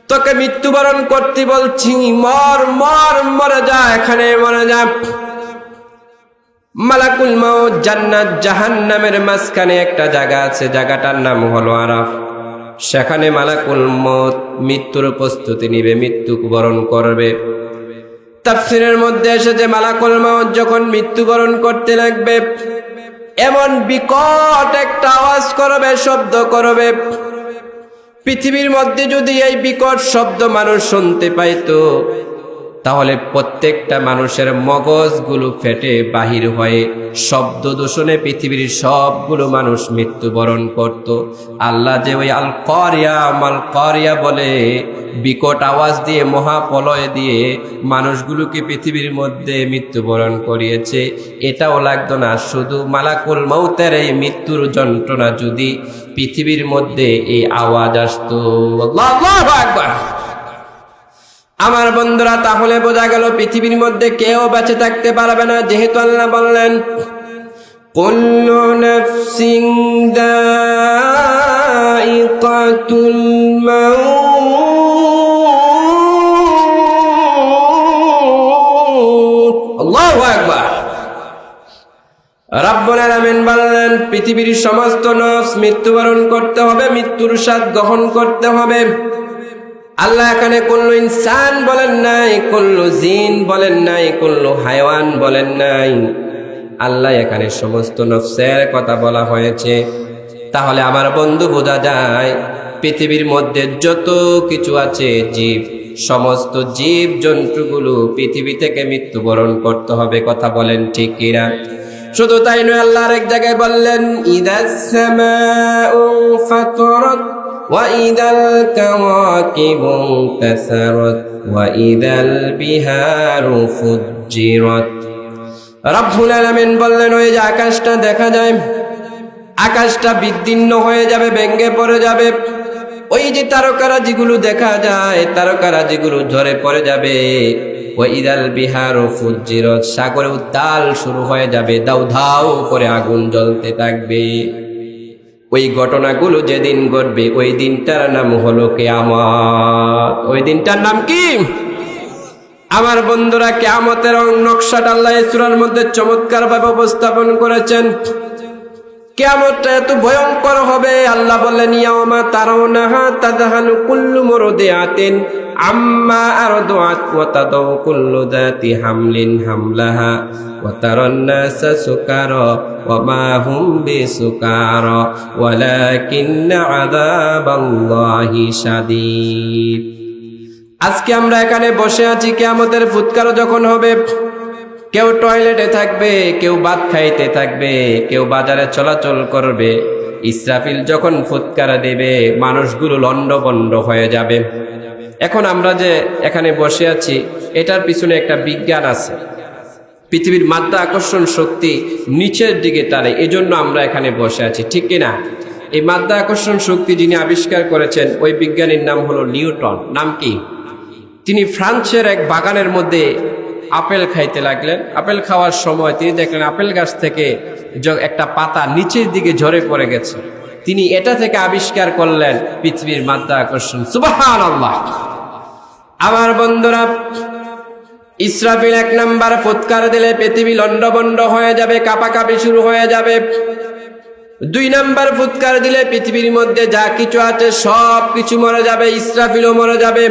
তোকে মৃত্যুবরণ করতে বলছি, মর মর মরে যা, এখানে মরে যা। মালাকুল মাউত জান্নাত জাহান্নামের মাঝখানে একটা জায়গা আছে, জায়গাটার নাম হলো আরাফ। সেখানে মালাকুল মউত মৃত্যুর প্রস্তুতি নিবে, মৃত্যুবরণ করবে। তাফসীরের মধ্যে এসেছে মালাকুল মাউত যখন মৃত্যুবরণ করতে লাগবে, এমন বিকট একটা আওয়াজ করবে, শব্দ করবে। পৃথিবীর মধ্যে যদি এই বিকট শব্দ মানুষ শুনতে পাইতো, তাহলে প্রত্যেকটা মানুষের মগজগুলো ফেটে বাহির হয়ে শব্দ দূষণে পৃথিবীর সবগুলো মানুষ মৃত্যুবরণ করত। আল্লাহ যে ওই আল কারিয়া বলে বিকট আওয়াজ দিয়ে, মহাপ্রলয় দিয়ে মানুষগুলোকে পৃথিবীর মধ্যে মৃত্যুবরণ করিয়েছে, এটাও লাগতো না। শুধু মালাকুল মউতের এই মৃত্যুর যন্ত্রণা যদি পৃথিবীর মধ্যে এই আওয়াজ আসতো, আল্লাহু আকবার। আমার বন্ধুরা, তাহলে বোঝা গেল পৃথিবীর মধ্যে কেউ বেঁচে থাকতে পারবে না, যেহেতু আল্লাহ বললেন কুল্লু নাফসিন যায়িকাতুল মাউত। আল্লাহু আকবার। রব্বুল আলামিন বললেন পৃথিবীর সমস্ত নফস মৃত্যুবরণ করতে হবে, মৃত্যুর স্বাদ গ্রহণ করতে হবে। আল্লাহ এখানে কুল্লু ইনসান বলেন নাই, কুল্লু জিন বলেন নাই, কুল্লু হায়ওয়ান বলেন নাই। আল্লাহ এখানে সমস্ত নফসের কথা বলা হয়েছে। তাহলে আমার বন্ধু, বোঝা যায় পৃথিবীর মধ্যে যত কিছু আছে জীব, সমস্ত জীব জন্তুগুলো পৃথিবী থেকে মৃত্যুবরণ করতে হবে। কথা বলেন ঠিক কিনা? শুধু তাই নয়, আল্লাহ আরেক জায়গায় বললেন ইদাস সামাউ ফাতারাত وَإِذَا الْكَوَاكِبُ انْتَثَرَتْ وَإِذَا الْبِحَارُ فُجِّرَتْ। রব্বুল আলামিন বললেন ওই যে আকাশটা দেখা যায়, আকাশটা বিদীর্ণ হয়ে যাবে, ভেঙে পড়ে যাবে। ওই যে তারকারাজিগুলো দেখা যায়, তারকারাজিগুলো ঝরে পড়ে যাবে। وَإِذَا الْبِحَارُ فُجِّرَتْ, সাগরে উত্তাল শুরু হয়ে যাবে, দাউ দাউ করে আগুন জ্বলতে থাকবে। ওই ঘটনাগুলো যেদিন ঘটবে, ওই দিনটার নাম হলো কিয়ামত। ওই দিনটার নাম কি? আমার বন্ধুরা, কিয়ামতের নকশাটা আল্লাহ সূরার মধ্যে চমৎকার ভাবে উপস্থাপন করেছেন। কিয়ামতটা এত ভয়ঙ্কর হবে, আল্লাহ বললেন ইয়াউমা তারাউনাহা তাযহালু কুল্লু মুরদিআতিন আম্মা আরদাত ওয়া তাদাউ কুল্লু যাতি হামলিন হামলাহা ওয়া তারান নাসা সুকারা ওয়া মা হুম বিসুকারা ওয়ালাকিন্না আযাবাল্লাহি শাদীদ। আজকে আমরা এখানে বসে আছি, কিয়ামতের ফুৎকার যখন হবে, কেউ টয়লেটে থাকবে, কেউ ভাত খাইতে থাকবে, কেউ বাজারে চলাচল করবে। ইসরাফিল যখন ফুৎকার দেবে, মানুষগুলো লন্ডভন্ড হয়ে যাবে। এখন আমরা যে এখানে বসে আছি, এটার পিছনে একটা বিজ্ঞান আছে। পৃথিবীর মাধ্য আকর্ষণ শক্তি নিচের দিকে টানে, এজন্য আমরা এখানে বসে আছি, ঠিক কিনা? এই মাধ্য আকর্ষণ শক্তি যিনি আবিষ্কার করেছেন, ওই বিজ্ঞানীর নাম হলো নিউটন। নাম কি? তিনি ফ্রান্সের এক বাগানের মধ্যে আপেল খাইতে লাগলেন। আপেল খাওয়ার সময় তিনি দেখলেন আপেল গাছ থেকে একটা পাতা নিচের দিকে ঝরে পড়ে গেছে। তিনি এটা থেকে আবিষ্কার করলেন পৃথিবীর মাধ্য আকর্ষণ। সুবহানাল্লাহ। আমার বন্ধুরা, ইসরাফিল এক নাম্বার ফুৎকার দিলে পৃথিবী লন্ডভন্ড হয়ে যাবে, কাঁপাকাঁপি শুরু হয়ে যাবে। দুই নাম্বার ফুৎকার দিলে পৃথিবীর মধ্যে যা কিছু আছে সব কিছু মরে যাবে, ইসরাফিলও মরে যাবে।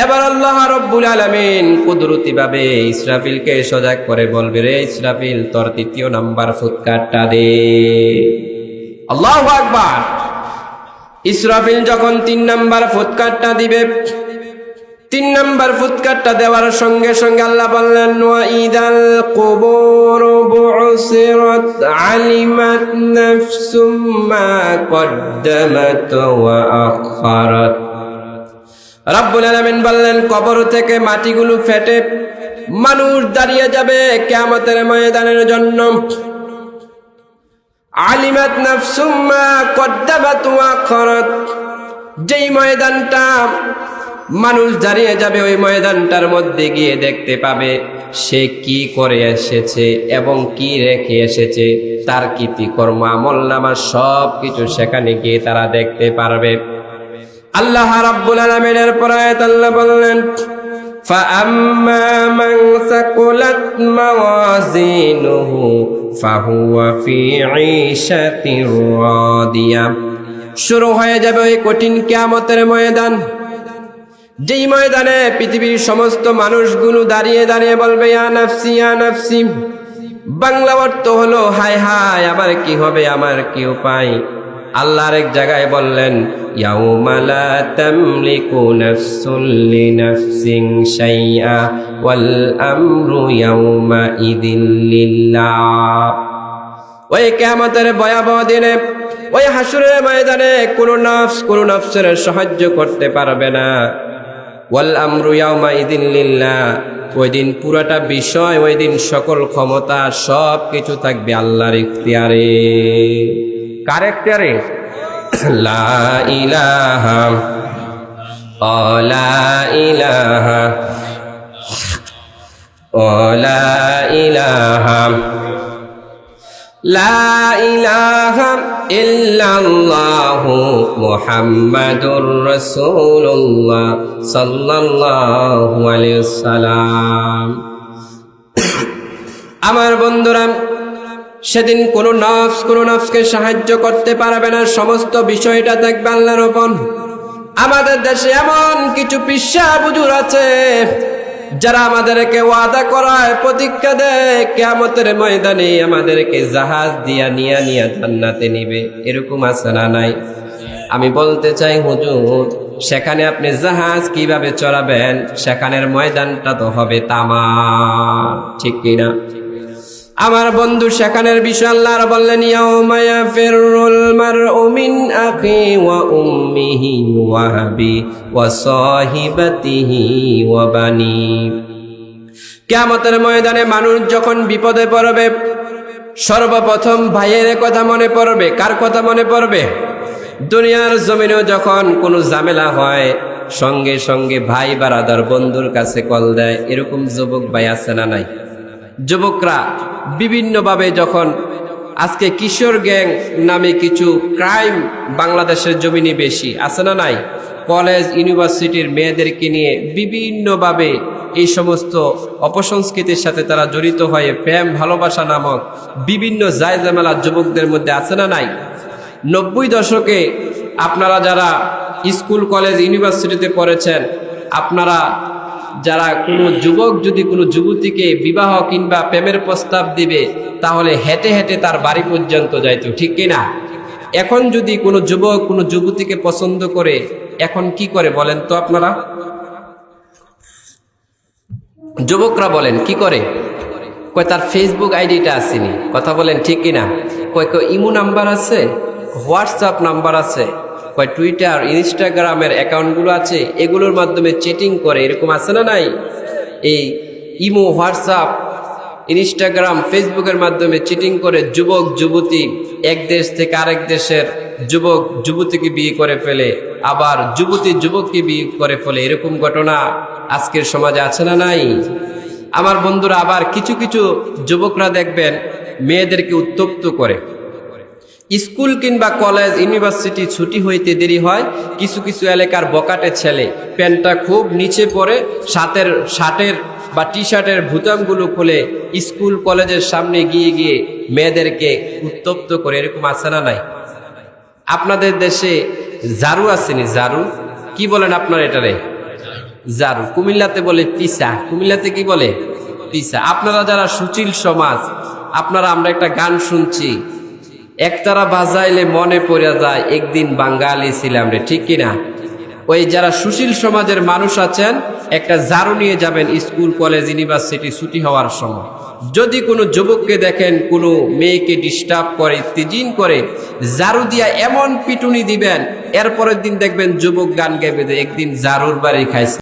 এবার আল্লাহ রাব্বুল আলামিন কুদরতি ভাবে ইসরাফিলকে সজাগ করে বলবে, রে ইসরাফিল, তোর তৃতীয় নাম্বার ফুৎকারটা দে। আল্লাহু আকবার। ইসরাফিল যখন 3 নাম্বার ফুৎকারটা দিবে, 3 নাম্বার ফুৎকারটা দেওয়ার সঙ্গে সঙ্গে আল্লাহ বললেন ওয়া ইদাল কুবুর বুসিরাত আলিমাত নাফসুম মা কদ্দামাত ওয়া আখারাত। রব্বুল আলামিন বললেন কবর থেকে মাটিগুলো ফেটে মানুষ দাঁড়িয়ে যাবে কিয়ামতের ময়দানের জন্য। আলিমাত নাফসুম মা কদ্দামাত ওয়া আখারাত, যেই ময়দানটা মানুষ দাঁড়িয়ে যাবে, ওই ময়দানটার মধ্যে গিয়ে দেখতে পাবে সে কি করে এসেছে এবং কি রেখে এসেছে, তার কৃতিকর্ম আমলনামা সব কিছু সেখানে গিয়ে তারা দেখতে পারবে। আল্লাহ রাব্বুল আলামিনের পরায়াত আল্লাহ বললেন, فَأَمَّا مَنْ ثَقُلَتْ مَوَازِينُهُ فَهُوَ فِي عِيشَةٍ رَاضِيَةٍ। শুরু হয়ে যাবে ওই কঠিন কিয়ামতের ময়দান, যেই ময়দানে পৃথিবীর সমস্ত মানুষগুলো দাঁড়িয়ে দাঁড়িয়ে বলবে, ইয়া নাফসি ইয়া নাফসি। বাংলা অর্থ হলো হায় হায়, আমার কি হবে, আমার কি উপায়। আল্লাহর এক জায়গায় বললেন, ইয়াউমা লা তামলিকু নাফসুন লিনাফসিন শাইআ ওয়াল আমরু ইয়াউমা ইযিন লিল্লাহ। ওই কিয়ামতের ভয়াবহ দিনে, ওই হাসরের ময়দানে কোনো নফসের সাহায্য করতে পারবে না। ওয়াল আমরু ইয়াউমা ইযিন লিল্লাহ, ওই দিন পুরাটা বিষয়, ওই দিন সকল ক্ষমতা সব কিছু থাকবে আল্লাহর ইখতিয়ারে। কার ইখতিয়ারে? লা ইলাহা লা ইলাহা লা ইলাহা লা ইলাহা ইল্লাল্লাহু মুহাম্মাদুর রাসূলুল্লাহ সাল্লাল্লাহু আলাইহি ওয়াসাল্লাম। আমার বন্ধুরা, সেদিন কোনো নফসকে সাহায্য করতে পারবে না, সমস্ত বিষয়টা থাকবে আল্লাহর উপর। আমাদের দেশে এমন কিছু পিশা বুজুর আছে যারা আমাদেরকে ওয়াদা করায়, প্রতিজ্ঞা দেয়, কিয়ামতের ময়দানে আমাদেরকে জাহাজ দিয়া নিয়া জান্নাতে নিবে। এরকম আছে না নাই? আমি বলতে চাই হুজুর, সেখানে আপনি জাহাজ কিভাবে চড়াবেন? সেখানের ময়দানটা তো হবে তামা, ঠিক কিনা? আমার বন্ধু, সেখানের বিষয় আল্লাহ বললেন, ইয়াউমা ইয়াফিরুল মারউ মিন আখি ওয়া উম্মিহি ওয়া আবি ওয়া সাহিবাতিহি ওয়া বানি। কিয়ামতের ময়দানে মানুষ যখন বিপদে পড়বে, সর্বপ্রথম ভাইয়ের কথা মনে পড়বে। কার কথা মনে পড়বে? দুনিয়ার জমিনেও যখন কোনো ঝামেলা হয়, সঙ্গে সঙ্গে ভাই বারাদার বন্ধুর কাছে কল দেয়। এরকম যুবক ভাই আছে না নাই? যুবকরা বিভিন্নভাবে, যখন আজকে কিশোর গ্যাং নামে কিছু ক্রাইম বাংলাদেশের জমিনে বেশি আছে না নাই? কলেজ ইউনিভার্সিটির মেয়েদেরকে নিয়ে বিভিন্নভাবে এই সমস্ত অপসংস্কৃতির সাথে তারা জড়িত হয়ে প্রেম ভালোবাসা নামক বিভিন্ন জায়জামেলা যুবকদের মধ্যে আছে না নাই? 90 দশকে আপনারা যারা স্কুল কলেজ ইউনিভার্সিটিতে পড়েছেন, আপনারা যারা কোনো যুবক যদি কোনো যুবতীকে বিবাহ কিংবা প্রেমের প্রস্তাব দিবে, তাহলে হেঁটে হেঁটে তার বাড়ি পর্যন্ত যাইতো, ঠিক কিনা? এখন যদি কোনো যুবক কোনো যুবতীকে পছন্দ করে, এখন কি করে বলেন তো আপনারা? যুবকরা বলেন কি করে? কয় তার ফেসবুক আইডিটা আসেনি, কথা বলেন ঠিক কিনা? কয় ইমো নাম্বার আছে, হোয়াটসঅ্যাপ নাম্বার আছে, কয় টুইটার ইনস্টাগ্রামের অ্যাকাউন্টগুলো আছে, এগুলোর মাধ্যমে চ্যাটিং করে। এরকম আছে না নাই? এই ইমো, হোয়াটসঅ্যাপ, ইনস্টাগ্রাম, ফেসবুকের মাধ্যমে চিটিং করে যুবক যুবতী এক দেশ থেকে আরেক দেশের যুবক যুবতীকে বিয়ে করে ফেলে, আবার যুবতী যুবককে বিয়ে করে ফেলে। এরকম ঘটনা আজকের সমাজে আছে না নাই? আমার বন্ধুরা, আবার কিছু কিছু যুবকরা দেখবেন মেয়েদেরকে উত্তপ্ত করে। স্কুল কিংবা কলেজ ইউনিভার্সিটি ছুটি হইতে দেরি হয়, কিছু কিছু এলাকার বকাটে ছেলে প্যান্টটা খুব নিচে পরে শার্টের বা টি শার্টের বুতামগুলো খুলে স্কুল কলেজের সামনে গিয়ে গিয়ে মেয়েদেরকে উত্তপ্ত করে। এরকম আছে না নাই? আপনাদের দেশে জারু আসেনি? জারু কি বলেন আপনারা এটারে? জারু। কুমিল্লাতে বলে পিসা। কুমিল্লাতে কি বলে? পিসা। আপনারা যারা সুচিল সমাজ, আপনারা, আমরা একটা গান শুনছি, একতারা বাজাইলে মনে পড়ে যায় একদিন বাঙালি ছিলাম রে, ঠিক কিনা? ওই যারা সুশীল সমাজের মানুষ আছেন, একটা ঝাড়ু নিয়ে যাবেন স্কুল কলেজ ইউনিভার্সিটি ছুটি হওয়ার সময়। যদি কোনো যুবককে দেখেন কোনো মেয়েকে ডিস্টার্ব করে, ইত্তেজিন করে, ঝাড়ু দিয়া এমন পিটুনি দিবেন, এরপরের দিন দেখবেন যুবক গান গাইবে যে একদিন ঝাড়ুর বাড়ি খাইছে।